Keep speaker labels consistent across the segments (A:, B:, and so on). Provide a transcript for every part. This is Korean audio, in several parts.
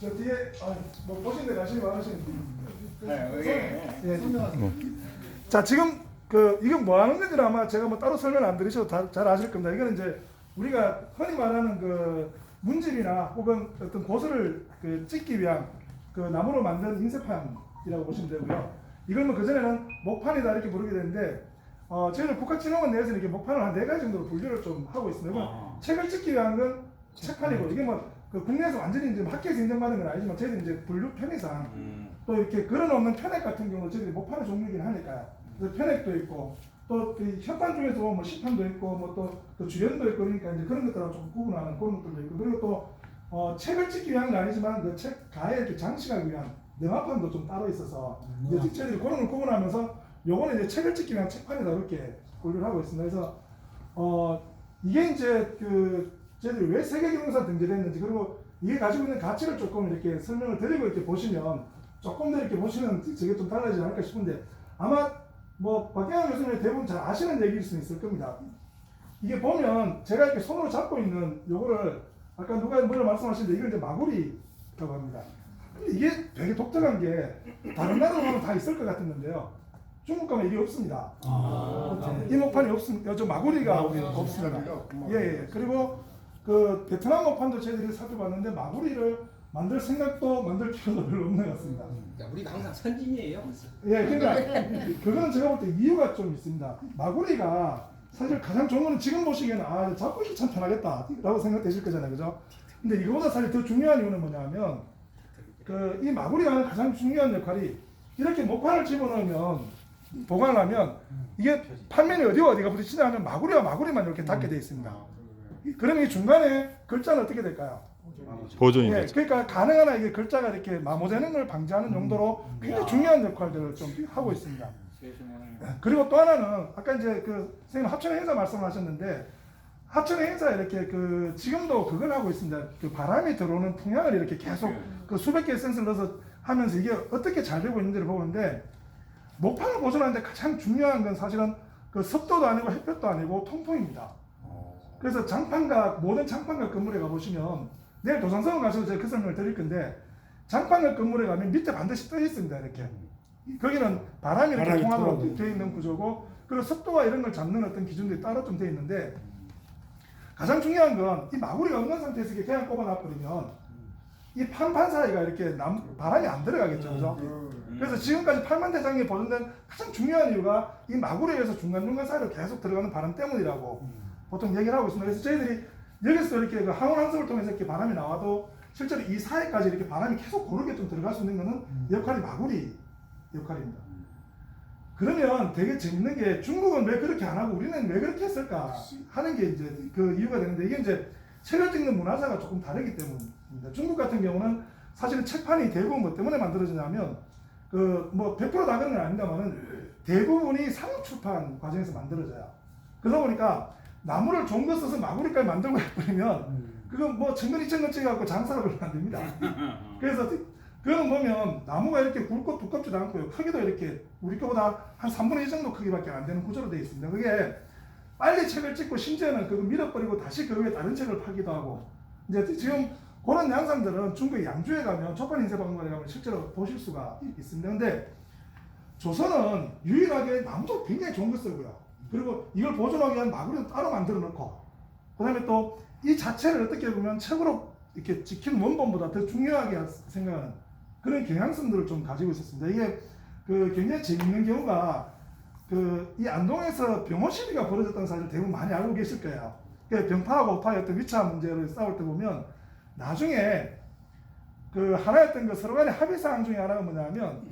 A: 저 뒤에 뭐 보신 데 관심이 많으신 자, 지금 이건 뭐 하는 건지 아마 제가 뭐 따로 설명 안 드리셔도 잘 아실 겁니다. 이거는 이제 우리가 흔히 말하는 문질이나 혹은 어떤 고스를 찍기 위한 나무로 만든 인쇄판이라고 보시면 되고요. 이걸 뭐 그전에는 목판이다 이렇게 부르게 되는데 저희는 국가진흥원 내에서 이렇게 목판을 한 4가지 정도로 분류를 좀 하고 있습니다. 이건 책을 찍기 위한 건 책판이고, 이게 뭐 국내에서 완전히 이제 학계에서 인정받은 건 아니지만 저희들 이제 분류 편의상 또 이렇게 걸어놓는 편액 같은 경우는 저희들이 목판의 종류이긴 하니까요. 그래서 편액도 있고 또 협판 중에서 뭐 시판도 있고 뭐 또 주연도 있고, 그러니까 이제 그런 것들하고 조금 구분하는 그런 것들도 있고, 그리고 또 책을 찍기 위한 건 아니지만 그 책 가에 이렇게 장식하기 위한 능화판도 좀 따로 있어서 이제 저희들이 그런 걸 구분하면서 요거는 이제 책을 찍기 위한 책판이다 이렇게 분류를 하고 있습니다. 그래서 이게 이제 저희들이 왜 세계기록유산 등재됐는지, 그리고 이게 가지고 있는 가치를 조금 이렇게 설명을 드리고 이렇게 보시면 조금 더 이렇게 보시면 저게 좀 달라지지 않을까 싶은데, 아마 뭐 박경환 교수님이 대부분 잘 아시는 얘기일 수 있을 겁니다. 이게 보면 제가 이렇게 손으로 잡고 있는 요거를 아까 누가 뭐라 말씀하시는데 이걸 이제 마구리라고 합니다. 근데 이게 되게 독특한 게 다른 나라 가면 다 있을 것 같았는데요. 중국 가면 이게 없습니다. 이 목판이 없습니다. 저 마구리가 없습니다. 예. 그리고 베트남 목판도 저희들이 살펴봤는데 마구리를 만들 생각도 만들 필요도 별로 없는 것 같습니다.
B: 우리가 항상 선진이에요.
A: 예, 그러니까 그거는 제가 볼 때 이유가 좀 있습니다. 마구리가 사실 가장 좋은 거는 지금 보시기에는 잡고 있기 참 편하겠다라고 생각되실 거잖아요, 그죠? 근데 이거보다 사실 더 중요한 이유는 뭐냐면 이 마구리가 하는 가장 중요한 역할이 이렇게 목판을 집어넣으면 보관하면 이게 판면이 어디가 부딪히냐 하면 마구리와 마구리만 이렇게 닿게 되어 있습니다. 그러면 이 중간에 글자는 어떻게 될까요?
C: 보존이
A: 예,
C: 되죠.
A: 그러니까 가능한 한 이게 글자가 이렇게 마모되는 걸 방지하는 용도로 굉장히 중요한 역할들을 좀 하고 있습니다. 그리고 또 하나는 아까 이제 선생님 합천의 행사 말씀하셨는데, 합천의 행사 이렇게 지금도 그걸 하고 있습니다. 바람이 들어오는 풍향을 이렇게 계속 수백 개의 센서를 넣어서 하면서 이게 어떻게 잘 되고 있는지를 보는데, 목판을 보존하는데 가장 중요한 건 사실은 습도도 아니고 햇볕도 아니고 통풍입니다. 그래서 모든 장판각 건물에 가보시면 내일 도산서원 가셔서 제가 그 설명을 드릴 건데, 장판각 건물에 가면 밑에 반드시 떠 있습니다. 이렇게 거기는 바람이 이렇게 통하도록 되어 있는 구조고, 그리고 습도와 이런 걸 잡는 어떤 기준들이 따로 좀 되어 있는데, 가장 중요한 건 이 마구리가 없는 상태에서 이렇게 그냥 꼽아놔버리면 이 판판 사이가 이렇게 바람이 안 들어가겠죠, 그죠? 그래서 지금까지 팔만대장에 보존된 가장 중요한 이유가 이 마구리에서 중간중간 사이로 계속 들어가는 바람 때문이라고 보통 얘기를 하고 있습니다. 그래서 저희들이 여기서 이렇게 항원 함석을 통해서 이렇게 바람이 나와도 실제로 이 사이까지 이렇게 바람이 계속 고르게 좀 들어갈 수 있는 것은 역할이 마구리 역할입니다. 그러면 되게 재밌는 게 중국은 왜 그렇게 안 하고 우리는 왜 그렇게 했을까 하는 게 이제 이유가 되는데, 이게 이제 책을 찍는 문화사가 조금 다르기 때문입니다. 중국 같은 경우는 사실은 책판이 대부분 뭐 때문에 만들어지냐면 뭐 100%다 그런 건 아닙니다만은 대부분이 상업출판 과정에서 만들어져요. 그러다 보니까 나무를 좋은 거 써서 마구리까지 만들고 해버리면 그건 뭐 천근 2천근 찍어갖고 장사가 별로 안 됩니다. 그래서 그거는 보면 나무가 이렇게 굵고 두껍지도 않고요. 크기도 이렇게 우리 거보다 한 3분의 1 정도 크기밖에 안 되는 구조로 되어 있습니다. 그게 빨리 책을 찍고 심지어는 그거 밀어버리고 다시 그 위에 다른 책을 파기도 하고, 이제 지금 그런 양상들은 중국 양주에 가면 촛판 인쇄박물관에 가면 실제로 보실 수가 있습니다. 근데 조선은 유일하게 나무도 굉장히 좋은 거 쓰고요. 그리고 이걸 보존하기 위한 마구리도 따로 만들어 놓고, 그 다음에 또 이 자체를 어떻게 보면 책으로 이렇게 찍힌 원본보다 더 중요하게 생각하는 그런 경향성들을 좀 가지고 있었습니다. 이게 굉장히 재밌는 경우가 이 안동에서 병호 시비가 벌어졌다는 사실을 대부분 많이 알고 계실 거예요. 병파하고 오파의 어떤 위치한 문제를 싸울 때 보면 나중에 하나였던 서로 간의 합의사항 중에 하나가 뭐냐면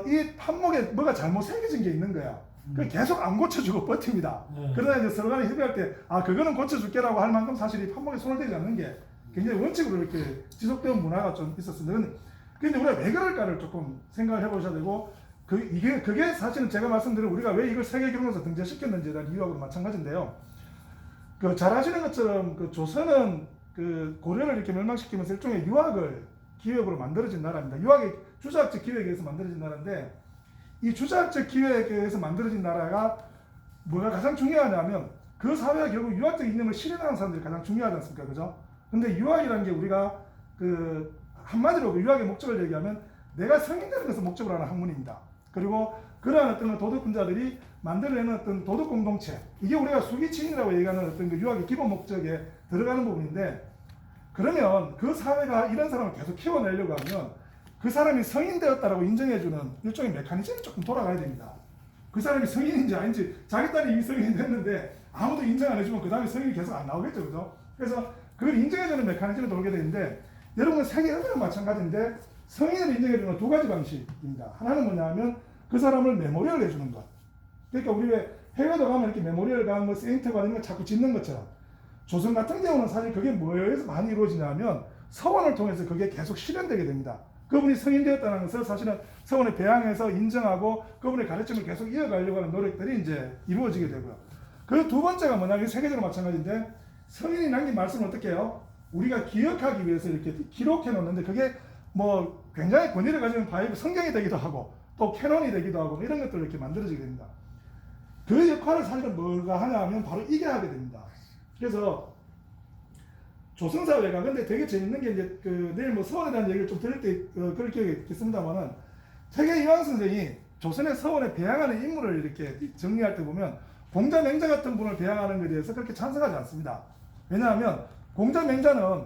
A: 이 판목에 뭐가 잘못 새겨진 게 있는 거예요. 계속 안 고쳐주고 버팁니다. 그러다 이제 서로 간에 협의할 때 그거는 고쳐줄게라고 할 만큼 사실 이 판목에 손을 대지 않는 게 굉장히 원칙으로 이렇게 지속된 문화가 좀 있었습니다. 그런데 우리가 왜 그럴까를 조금 생각을 해보셔야 되고, 그게 사실은 제가 말씀드린 우리가 왜 이걸 세계기록에서 등재시켰는지에 대한 이유하고 마찬가지인데요. 잘 아시는 것처럼 조선은 고려를 이렇게 멸망시키면서 일종의 유학을 기획으로 만들어진 나라입니다. 유학의 주자학적 기획에 의해서 만들어진 나라인데, 이 주자학적 기획에 의해서 만들어진 나라가 뭐가 가장 중요하냐면 그 사회가 결국 유학적 이념을 실현하는 사람들이 가장 중요하지 않습니까? 그죠? 근데 유학이라는 게 우리가 한마디로 그 유학의 목적을 얘기하면 내가 성인 되는 것을 목적으로 하는 학문입니다. 그리고 그러한 어떤 도덕군자들이 만들어내는 어떤 도덕 공동체, 이게 우리가 수기치인이라고 얘기하는 어떤 그 유학의 기본 목적에 들어가는 부분인데, 그러면 그 사회가 이런 사람을 계속 키워내려고 하면 그 사람이 성인 되었다라고 인정해주는 일종의 메커니즘이 조금 돌아가야 됩니다. 그 사람이 성인인지 아닌지, 자기 딸이 이미 성인이 됐는데 아무도 인정 안 해주면 그 다음에 성인이 계속 안 나오겠죠, 그죠? 그래서 그걸 인정해주는 메커니즘이 돌게 되는데, 여러분 세계은행은 마찬가지인데 성인을 인정해주는 두 가지 방식입니다. 하나는 뭐냐면 그 사람을 메모리얼 해주는 것. 그러니까 우리 왜 해외도 가면 이렇게 메모리얼 가 뭐 세인트가 이런 걸 자꾸 짓는 것처럼, 조선 같은 경우는 사실 그게 뭐에서 많이 이루어지냐면 서원을 통해서 그게 계속 실현되게 됩니다. 그분이 성인 되었다는 것을 사실은 서원에 배양해서 인정하고 그분의 가르침을 계속 이어가려고 하는 노력들이 이제 이루어지게 되고요. 그 두 번째가 뭐냐면 세계적으로 마찬가지인데, 성인이 남긴 말씀을 어떻게 해요? 우리가 기억하기 위해서 이렇게 기록해 놓는데, 그게 뭐 굉장히 권위를 가지는 바이블 성경이 되기도 하고 또 캐논이 되기도 하고 이런 것들을 이렇게 만들어지게 됩니다. 그 역할을 사실은 뭐가 하냐 하면 바로 이게 하게 됩니다. 그래서 조선사회가, 근데 되게 재밌는 게 이제 그 내일 뭐 서원에 대한 얘기를 좀 들을 때 그럴 기회가 있겠습니다만은, 세계 이황 선생이 조선의 서원에 배양하는 인물을 이렇게 정리할 때 보면 공자맹자 같은 분을 배양하는 것에 대해서 그렇게 찬성하지 않습니다. 왜냐하면 공자맹자는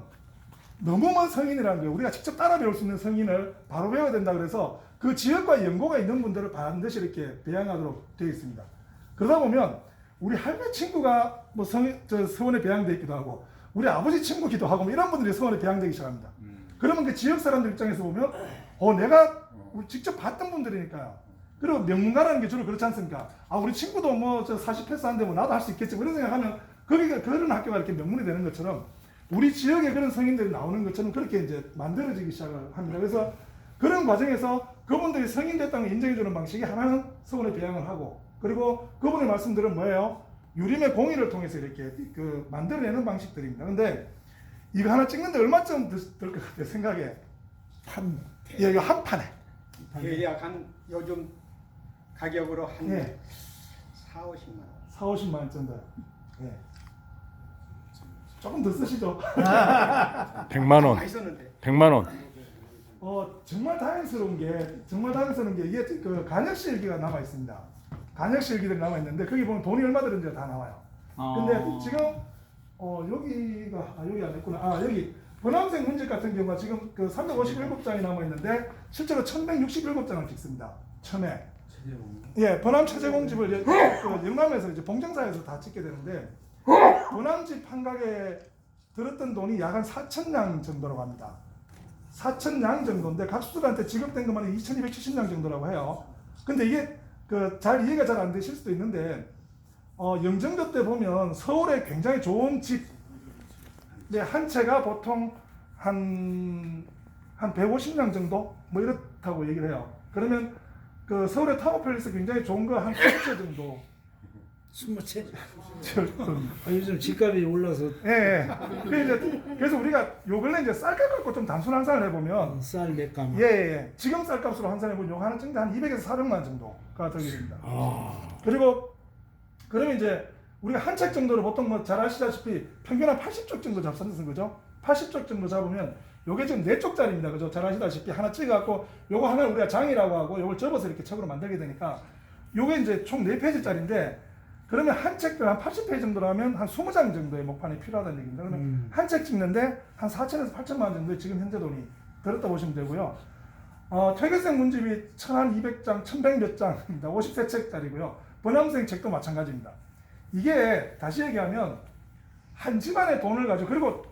A: 너무 먼 성인이라는 거예요. 우리가 직접 따라 배울 수 있는 성인을 바로 배워야 된다 그래서 그 지역과 연고가 있는 분들을 반드시 이렇게 배양하도록 되어 있습니다. 그러다 보면 우리 할매 친구가 뭐 서원에 배양되어 있기도 하고 우리 아버지 친구기도 하고 뭐 이런 분들이 서원에 배양되기 시작합니다. 그러면 그 지역 사람들 입장에서 보면 내가 직접 봤던 분들이니까요. 그리고 명문가라는 게 주로 그렇지 않습니까? 우리 친구도 뭐 저 40패스한데 뭐 나도 할 수 있겠지, 뭐 이런 생각하면 거기가 그런 학교가 이렇게 명문이 되는 것처럼 우리 지역에 그런 성인들이 나오는 것처럼 그렇게 이제 만들어지기 시작을 합니다. 그래서 그런 과정에서 그분들이 성인 됐다는 걸 인정해주는 방식이 하나는 서원에 배양을 하고, 그리고 그분의 말씀들은 뭐예요? 유림의 공의를 통해서 이렇게 그 만들어내는 방식들입니다. 근데 이거 하나 찍는데 얼마쯤 들 것 같아요, 생각에? 이거 한 판에.
B: 대략 한 요즘 가격으로 한
A: 예.
B: 4, 50만 원.
A: 4, 50만 원 정도. 예. 조금 더 쓰시죠.
C: 100만 원.
B: 많이 썼는데.
C: 100만 원.
A: 정말 다행스러운 게 이게 그 간역실기가 남아 있습니다. 간역실기들이 남아 있는데 거기 보면 돈이 얼마 들은지가 다 나와요. 근데 지금 여기가 여기 안 했구나. 여기 번암생 문집 같은 경우가 지금 그 357장이 남아 있는데 실제로 1167장을 찍습니다. 처음에. 예, 번암 최재공집을 그 영남에서 이제 봉정사에서 다 찍게 되는데, 번암집 한각에 들었던 돈이 약 한 4,000냥 정도라고 합니다. 4,000냥 정도인데 각수들한테 지급된 것만 2,270냥 정도라고 해요. 근데 이게 그 잘 이해가 잘 안 되실 수도 있는데, 영정조 때 보면 서울에 굉장히 좋은 집, 한 채가 보통 한 150냥 정도 뭐 이렇다고 얘기를 해요. 그러면 그 서울의 타워팰리스 굉장히 좋은 거 한 20채 정도.
D: 20채? 요즘 집값이 올라서
A: 예. 그래서 우리가 요 근래 이제 쌀값 갖고 좀 단순 환산을 해보면
D: 쌀 몇감?
A: 예. 지금 쌀값으로 환산해보면 요 하는 정도 한 200에서 400만 원 정도가 들게 됩니다. 그리고 그러면 이제 우리가 한 책 정도로 보통 뭐 잘 아시다시피 평균 한 80쪽 정도 잡는 거죠. 80쪽 정도 잡으면 요게 지금 4쪽짜리입니다. 그죠? 잘 아시다시피 하나 찍어갖고 요거 하나 우리가 장이라고 하고 요걸 접어서 이렇게 책으로 만들게 되니까 요게 이제 총 4페이지짜리인데, 그러면 한 책별 한 80페이지 정도로 하면 한 20장 정도의 목판이 필요하다는 얘기입니다. 그러면 한 책 찍는데 한 4천에서 8천만 원 정도의 지금 현재 돈이 들었다 보시면 되고요. 퇴계생 문집이 1200장, 1100몇 장입니다. 53책짜리고요. 번암생 책도 마찬가지입니다. 이게 다시 얘기하면 한 집안의 돈을 가지고, 그리고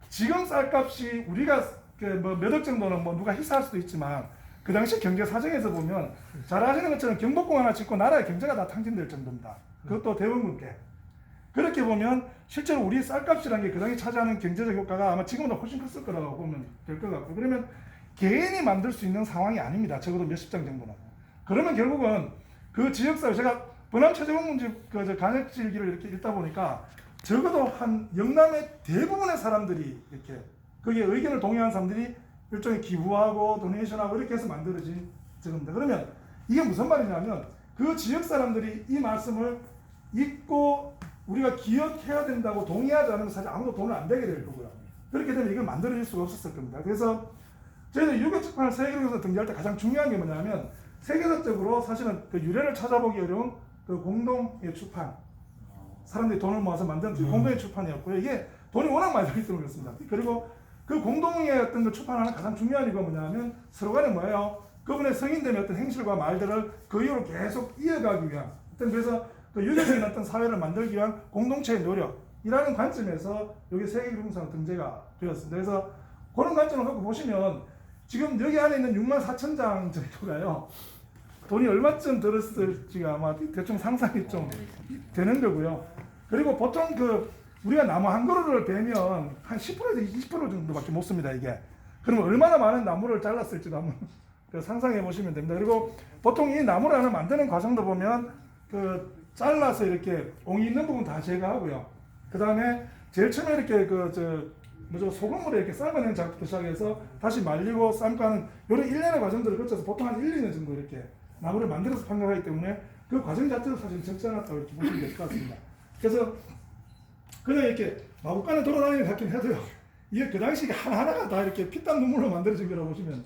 A: 지금 쌀값이 우리가 뭐 몇 억 정도는 뭐 누가 희사할 수도 있지만 그 당시 경제 사정에서 보면 잘 아시는 것처럼 경복궁 하나 짓고 나라의 경제가 다 탕진될 정도입니다. 그것도 대원군께. 그렇게 보면 실제로 우리 쌀값이라는 게 그 당시 차지하는 경제적 효과가 아마 지금보다 훨씬 컸을 거라고 보면 될 것 같고, 그러면 개인이 만들 수 있는 상황이 아닙니다. 적어도 몇십 장 정도는. 그러면 결국은 그 지역사회, 제가 번암 최재공 문집 그 간역실기를 이렇게 읽다 보니까 적어도 한 영남의 대부분의 사람들이 이렇게 거기에 의견을 동의하는 사람들이 일종의 기부하고 도네이션하고 이렇게 해서 만들어진 적입니다. 그러면 이게 무슨 말이냐면 그 지역 사람들이 이 말씀을 읽고 우리가 기억해야 된다고 동의하지 않으면 사실 아무도 돈을 안 되게 될 거고요. 그렇게 되면 이걸 만들어질 수가 없었을 겁니다. 그래서 저희들 유교 출판을 세계적으로 등재할 때 가장 중요한 게 뭐냐면 세계적으로 사실은 그 유래를 찾아보기 어려운 그 공동의 출판, 사람들이 돈을 모아서 만든 공동의 출판이었고요. 이게 돈이 워낙 많이 들기 때문에 그렇습니다. 그리고 그 공동의 어떤 그 출판하는 가장 중요한 이유가 뭐냐면 서로 간에 뭐예요? 그분의 성인됨의 어떤 행실과 말들을 그 이후로 계속 이어가기 위한 어떤, 그래서 그 유교적인 어떤 사회를 만들기 위한 공동체의 노력이라는 관점에서 여기 세계교육상 등재가 되었습니다. 그래서 그런 관점을 갖고 보시면 지금 여기 안에 있는 64,000장 정도가요, 돈이 얼마쯤 들었을지가 아마 대충 상상이 좀 되는 거고요. 그리고 보통 그 우리가 나무 한 그루를 베면 한 10%에서 20% 정도밖에 못 씁니다, 이게. 그러면 얼마나 많은 나무를 잘랐을지도 한번 상상해 보시면 됩니다. 그리고 보통 이 나무를 하나 만드는 과정도 보면 그 잘라서 이렇게 옹이 있는 부분 다 제거하고요. 그 다음에 제일 처음에 이렇게 소금물에 이렇게 삶아내는 작업부터 시작해서 다시 말리고 삶고 하는 이런 일련의 과정들을 거쳐서 보통 한 1, 2년 정도 이렇게 나무를 만들어서 판매하기 때문에 그 과정 자체도 사실 적지 않았다고 이렇게 보시면 될 것 같습니다. 그래서 그냥 이렇게 마구간에 돌아다니는 것 같긴 해도요, 이게 그 당시 하나하나가 다 이렇게 피땀 눈물로 만들어진 거라고 보시면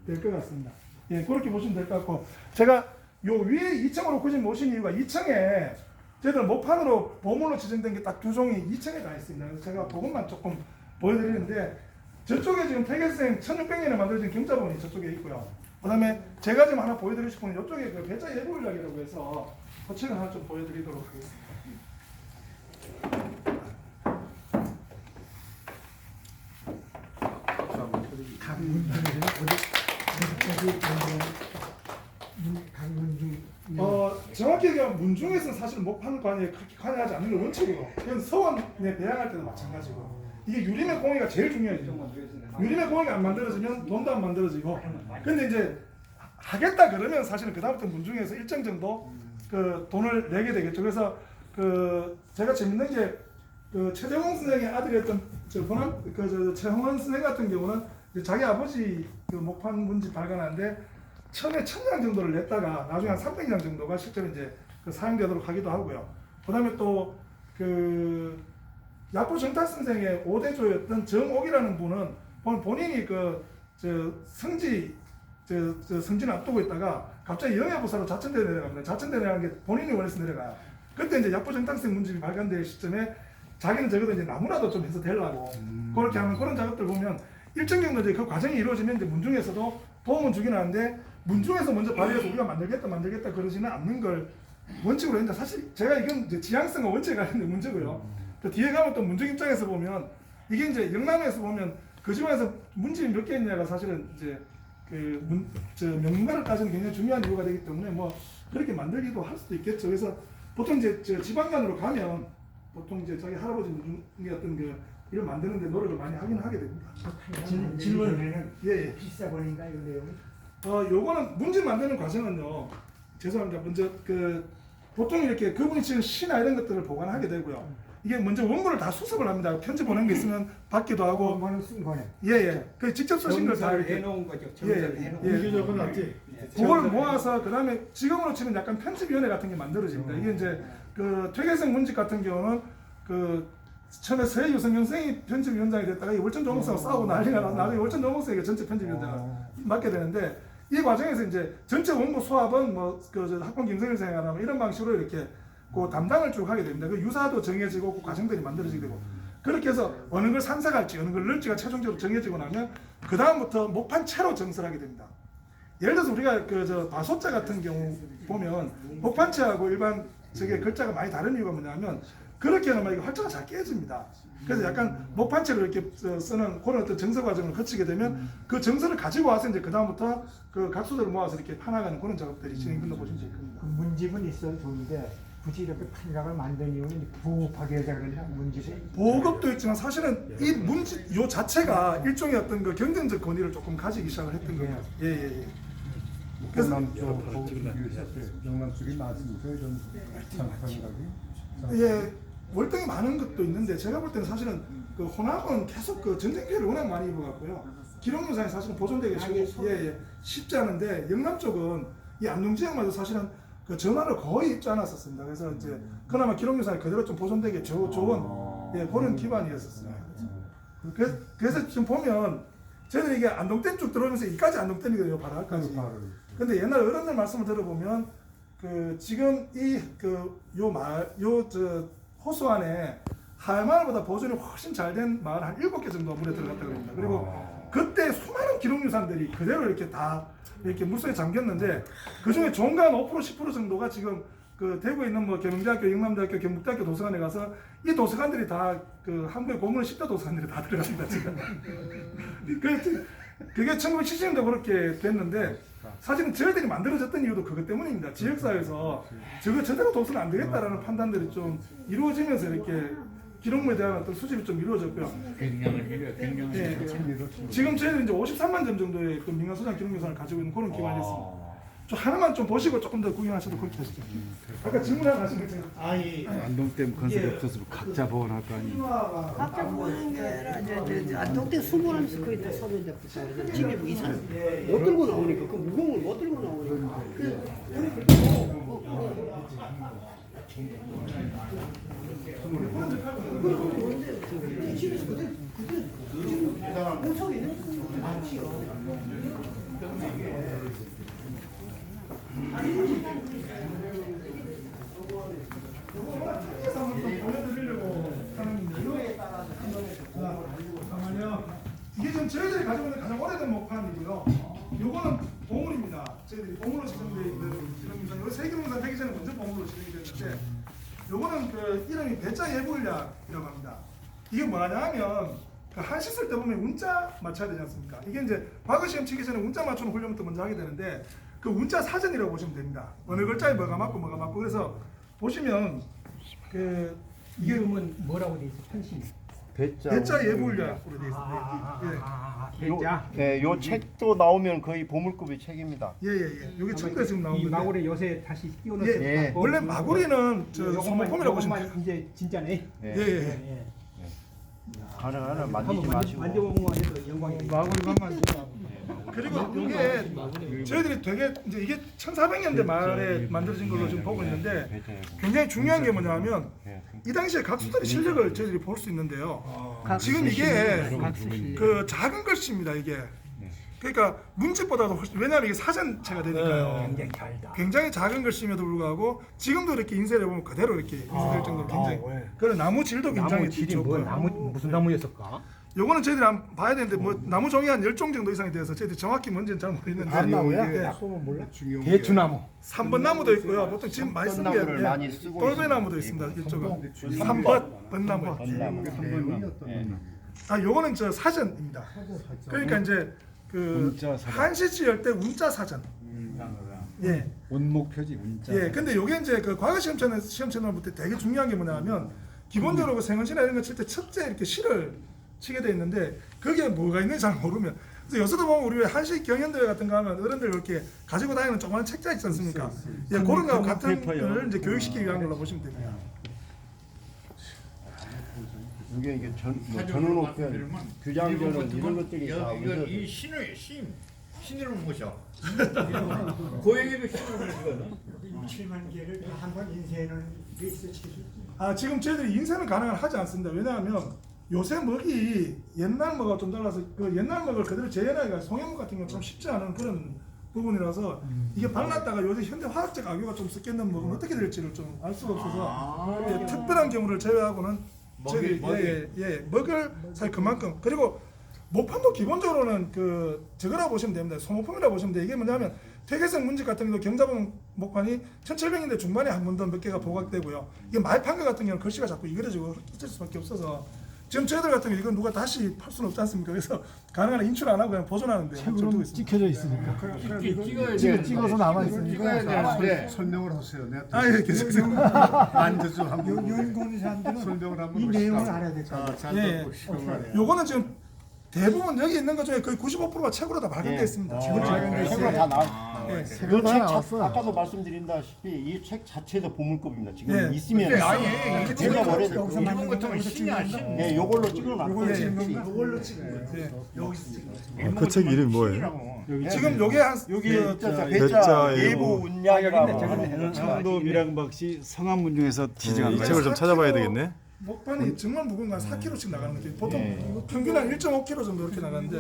A: 될 것 같습니다. 예, 그렇게 보시면 될 것 같고, 제가 요 위에 2층으로 굳이 모신 이유가 2층에 저희들 모판으로 보물로 지정된 게 딱 2종이 2층에 다 있습니다. 그래서 제가 그것만 조금 보여드리는데, 저쪽에 지금 태계생 1600년에 만들어진 경자본이 저쪽에 있고요. 그 다음에 제가 지금 하나 보여드리고 싶은 건 이쪽에 그 배자 예보일락이라고 해서 그 책을 하나 좀 보여드리도록 하겠습니다.
D: 각 문중에는 각 문중
A: 정확히 얘기하면 문중에서는 사실 목판관에 그렇게 관여하지 않는 게 원칙이고, 이건 서원에 배양할 때도 마찬가지고, 이게 유림의 공예가 제일 중요해요. 유림의 공예가 안 만들어지면 돈도 안 만들어지고, 근데 이제 하겠다 그러면 사실은 그다음부터 문중에서 일정 정도 그 돈을 내게 되겠죠. 그래서 그 제가 재밌는 게 그 최재홍 선생의 아들이었던 최홍원 선생 같은 경우는 이제 자기 아버지 그 목판 문집 발간하는데 처음에 1000장 정도를 냈다가 나중에 한 300장 정도가 실제로 이제 그 사용되도록 하기도 하고요. 그다음에 또 그 약부 정탁 선생의 5대조였던 정옥이라는 분은 본인이 성진을 앞두고 있다가 갑자기 영예부사로 자천대 내려갑니다. 자천대 내려가는 게 본인이 원해서 내려가요. 그때 이제 약부 정탁 선생 문집이 발간될 시점에 자기는 적어도 이제 나무라도 좀 해서 되려고 그렇게 하는 그런 작업들 보면 일정 정도 이제 그 과정이 이루어지면 이제 문중에서도 도움은 주긴 하는데, 문중에서 먼저 발휘해서 우리가 만들겠다 그러지는 않는 걸 원칙으로 했는데, 사실 제가 이건 이제 지향성과 원칙에 관련된 문제고요. 또 뒤에 가면 또 문중 입장에서 보면 이게 이제 영남에서 보면 그 집안에서 문집이 몇 개 있냐가 사실은 이제 명문가를 따지는 굉장히 중요한 이유가 되기 때문에 뭐 그렇게 만들기도 할 수도 있겠죠. 그래서 보통 이제 지방간으로 가면 보통 이제 자기 할아버지 문중의 어떤 이걸 만드는데 노력을 많이 하긴 하게 됩니다.
D: 질문에는
A: 예.
D: 비싸 보니까 이 내용이
A: 요거는 문집 만드는 과정은요, 죄송합니다. 먼저 보통 이렇게 그분이 지은 시나 이런 것들을 보관하게 되고요. 이게 먼저 원고를 다 수습을 합니다. 편지 보낸 게 있으면 받기도 하고.
D: 원고는 쓴 거네.
A: 예. 그 직접 쓰신 걸 다 이렇게
B: 해놓은 거죠.
A: 예.
D: 유교적은 없지.
A: 그걸 모아서 그다음에 지금으로 치면 약간 편집위원회 같은 게 만들어집니다. 이게 이제 그 퇴계생 문집 같은 경우는 그 처음에 서해유성경 선생이 편집위원장이 됐다가 월천 조목사하고 싸우고 난리가 나서 나중에 월천 조목사에게 전체 편집위원장을 맡게 되는데, 이 과정에서 이제 전체 원고 수합은 학번 김성일 선생이나 이런 방식으로 이렇게 그 담당을 쭉 하게 됩니다. 그 유사도 정해지고 그 과정들이 만들어지게 되고, 그렇게 해서 어느 걸 산사갈지 어느 걸 넣을지가 최종적으로 정해지고 나면 그 다음부터 목판체로 정설하게 됩니다. 예를 들어서 우리가 바소자 같은 경우 보면 목판체하고 일반 글자가 많이 다른 이유가 뭐냐면, 그렇게 하면 이거 활자가 잘 깨집니다. 그래서 약간 목판체로 이렇게 쓰는 그런 어떤 정서 과정을 거치게 되면 그 정서를 가지고 와서 이제 그 다음부터 그 각수들을 모아서 이렇게 파나가는 그런 작업들이 진행된다고 보시면 됩니다.
E: 그 문집은 있어도 좋은데 굳이 이렇게 판각을 만든 이유는 보급하게 하자 그러냐 문집이?
A: 보급도 있지만 사실은 이 문집 요 자체가 일종의 어떤 그 경쟁적 권위를 조금 가지기 시작을 했던 거예요. 예. 그래서
F: 영남 쪽이 맞으니까 좀 생각이.
A: 예, 월등히 많은 것도 있는데 제가 볼 때는 사실은 그 호남은 계속 그 전쟁 피해를 워낙 많이 입어갖고요. 기록유산이 사실은 보존되기 쉽지 않은데, 영남 쪽은 이 안동 지역마저 사실은 그 전화를 거의 입지 않았었습니다. 그래서 이제 그나마 기록유산이 그대로 좀 보존되기 좋은 그런 기반이었었어요. 그래서 지금 보면 저희들이 이게 안동댐 쭉 들어오면서 이까지 안동댐이거든요, 바로까지. 근데 옛날 어른들 말씀을 들어보면 그 지금 이 그 요 마을 저 호수 안에 하회마을보다 보존이 훨씬 잘 된 마을 한 7개 정도 물에 들어갔다고 합니다. 그리고 그때 수많은 기록유산들이 그대로 이렇게 다 이렇게 물속에 잠겼는데 그 중에 종가 한 5% 10% 정도가 지금 그 대구에 있는 뭐 경영대학교, 영남대학교, 경북대학교 도서관에 가서 이 도서관들이 다 그 한국의 고문의 10대 도서관들이 다 들어갔습니다 지금. 그게 1970년대 그렇게 됐는데 사실은 저희들이 만들어졌던 이유도 그것 때문입니다. 지역사회에서 저거 저대로 둬서는 안 되겠다라는 판단들이 좀 이루어지면서 이렇게 기록물에 대한 어떤 수집이 좀 이루어졌고요. 네. 지금 저희는 이제 53만 점 정도의 그 민간 소장 기록유산을 가지고 있는 그런 기관이었습니다. 좀 하나만 좀 보시고 조금 더 구경하셔도 그렇게 하시죠. 아까 질문 하나 하신 거 제가
F: 안동댐 건설 없었으면 각자 보관할 거 아니에요.
G: 각자 보는 게 아니라 안동대 수모하면서 거의 다 손을 잡고 있어요. 집에 뭐 이상 못 들고 나오니까 그 무거운 걸 못 들고 나오니까.
A: 이게 지금 저희들이 가지고 있는 가장 오래된 목판이고요. 요거는 보물입니다. 저희들이 보물로 지정되어 있는 기록유산. 요거 세계문산 되기 전에 먼저 보물로 지정이 됐는데, 요거는 그 이름이 배자 예불약이라고 합니다. 이게 뭐냐 하면 그 한시 쓸 때 보면 운자 맞춰야 되지 않습니까? 이게 이제 과거 시험 치기 전에 운자 맞추는 훈련부터 먼저 하게 되는데 그 운자 사전이라고 보시면 됩니다. 어느 글자에 뭐가 맞고 그래서 보시면 그 이게
E: 이름은 뭐라고 돼 있어? 한신.
A: 배자 예불약으로 되어 있습니다.
E: 배자.
H: 네, 요 책도 나오면 거의 보물급의 책입니다.
A: 예예예. 요게 청구에 지금 나온
E: 이
A: 건데.
E: 마구를 요새 다시 띄워놓은
H: 예.
A: 원래 마구리는 저 소모품이라고 보시면 돼요.
E: 이제 진짜네.
H: 네.
A: 예예.
H: 가능하면 만지지
E: 한번
H: 마시고.
E: 만져보면 해도 영광입니다.
A: 그리고 이게 저희들이 되게 이제 이게 1400년대 말에 만들어진 걸로 지금 보고 있는데 굉장히 중요한 게 뭐냐면 이 당시에 각수들의 실력을 저희들이 볼 수 있는데요. 지금 이게 그 작은 글씨입니다. 이게 그러니까 문집보다도 훨씬, 왜냐하면 이게 사전체가 되니까요.
E: 굉장히 잘다.
A: 굉장히 작은 글씨임에도 불구하고 지금도 이렇게 인쇄를 보면 그대로 이렇게 인쇄될 정도로 굉장히 그리고 나무 질도 굉장히
E: 나무 질이 뭐
A: 좋고요.
E: 나무 무슨 나무였을까?
A: 요거는 저희들이 한번 봐야 되는데 뭐 나무 종이 한 10종 정도 이상이 돼서 저희들이 정확히 뭔지는 잘 모르겠는데
E: 밤나무야?
A: 쏘면 몰라?
E: 대추나무.
A: 3번 나무도 있고요. 보통 지금 많이 쓰는
H: 나무를
A: 게
H: 많이 쓰고
A: 똘배나무도 있습니다. 이쪽은 3번 번나무. 아 요거는 저 사전입니다. 그러니까 이제 그 한시 지을 때 운자 사전. 예.
F: 원목표지 문자.
A: 예. 근데 요게 이제 그 과거 시험체는 볼 때 되게 중요한 게 뭐냐면 기본적으로 그 생원시나 이런 거 칠 때 첫째 이렇게 실을 치게 돼 있는데 그게 뭐가 있는지 잘 모르면 그래서 요새도 보면 우리 왜 한시 경연대회 같은 거 하면 어른들 이렇게 가지고 다니는 조그만 책자 있지 않습니까? 예, 그런 거하고 같은 걸 이제 교육시키기 위한 걸로 보시면 됩니다.
H: 이게 전원옥변, 규장전원 이런 것들이 다
I: 이 신을 신을 모셔. 고양이도 신을 모시거든.
D: 7만 개를 다 한 번 인쇄하는 게 있었지.
A: 아 지금 저희들이 인쇄는 가능을 하지 않습니다. 왜냐하면 요새 먹이 옛날 먹하고 좀 달라서 그 옛날 먹을 그대로 재현하기가 송영목 같은 경우 참 쉽지 않은 그런 부분이라서 이게 발랐다가 요새 현대 화학적 악유가 좀 섞였는 먹으면 어떻게 될지를 좀 알 수가 없어서 예, 특별한 경우를 제외하고는 저희 먹을 사실 그만큼 그리고 목판도 기본적으로는 그 저거라고 보시면 됩니다. 소모품이라고 보시면 돼요. 이게 뭐냐면 퇴계성 문집 같은 경우 경자봉 목판이 1700년대 중반에 한 번 더 몇 개가 보각되고요. 이게 말판거 같은 경우는 글씨가 자꾸 이그러지고 흩어질 수밖에 없어서 지금 저희들 같은 경우 이건 누가 다시 팔 수는 없지 않습니까? 그래서 가능한 인출 안 하고 그냥 보존하는데
F: 책으로 찍혀져 있으니까.
I: 찍어서
F: 남아
I: 있으니까
F: 설명을 하세요. 내가
A: 아예 계속해서
F: 앉아서 한번
D: 연구원사람들은
F: 설명을 한번
D: 이 내용을
F: 하시다.
D: 알아야 될 거 아니에요.
F: 잘
A: 예.
F: 듣고 시험하네.
A: 요거는 지금 대부분 여기 있는 것 중에 거의 95%가 책으로 다 발견되어 있습니다.
H: 책으로 다 나와.
A: 예.
H: 그 책 아까도 말씀드린다시피 이 책 자체도 보물급입니다. 지금
A: 네.
H: 있으면
I: 이게
H: 제가 버려야
D: 여기서
H: 되고.
D: 만든
I: 이런 것도 신이야 신.
H: 예, 요걸로 찍어놨고.
A: 요걸로 찍은 거예요.
C: 그 책 이름이 뭐예요?
A: 지금 요게 한
H: 여기
A: 그,
H: 배자 예보 운양이라고.
F: 청도 밀양박 씨 성함문 중에서
C: 이 책을 좀 찾아봐야 되겠네.
A: 목판이 정말 무거운 건 4kg씩 나가는 거죠. 보통 평균 한 1.5kg 정도 이렇게 나가는데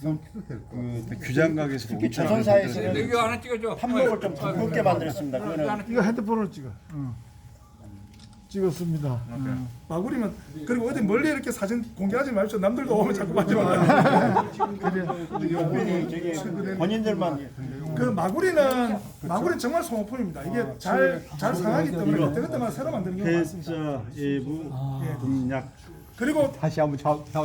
F: 그 규장각에서
H: 특히 조선사에서는
I: 이거 하나 찍어줘.
H: 탑목을 좀 두껍게 만들었습니다. 그거는
I: 이거 핸드폰으로 찍어. 찍었습니다.
A: 마구리면 그리고 어디 멀리 이렇게 사진 공개하지 마십시오. 남들도 오면 자꾸 만져봐요.
H: 저기 본인들만
A: 그 마구리는 정말 소모품입니다. 이게 잘 상하기 때문에 그때그때마다 새로 만드는 경우가 많습니다.
F: 해자 예부 공약
A: 그리고
E: 다시 한번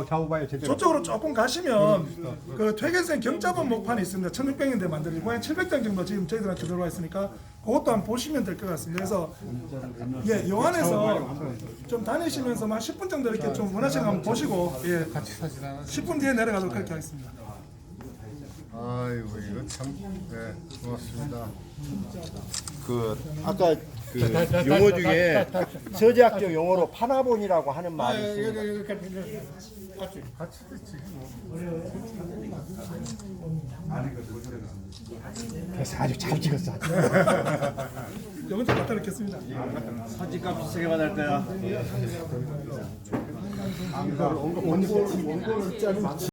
E: 좌우봐요 제대로.
A: 저쪽으로 조금 가시면 그 퇴계선 경자본 목판이 있습니다. 1600년대 만들어진 거의 700장 정도 지금 저희들한테 들어와 있으니까 그것도 한번 보시면 될 것 같습니다. 그래서 예, 요 안에서 좀 다니시면서 한 10분 정도 이렇게 좀 원하시는 거 한번 보시고 예, 같이 10분 뒤에 내려가도록 그렇게 하겠습니다.
J: 아이고 이거 참 고맙습니다.
H: 그 아까 그 용어 중에 서재학적 용어로 파나본이라고 하는 말이 있습니다.
E: 그래서 아주 잘 찍었어.
A: 이번 주 갖다 놓겠습니다.
H: 사진값 비싸게 받을 거야.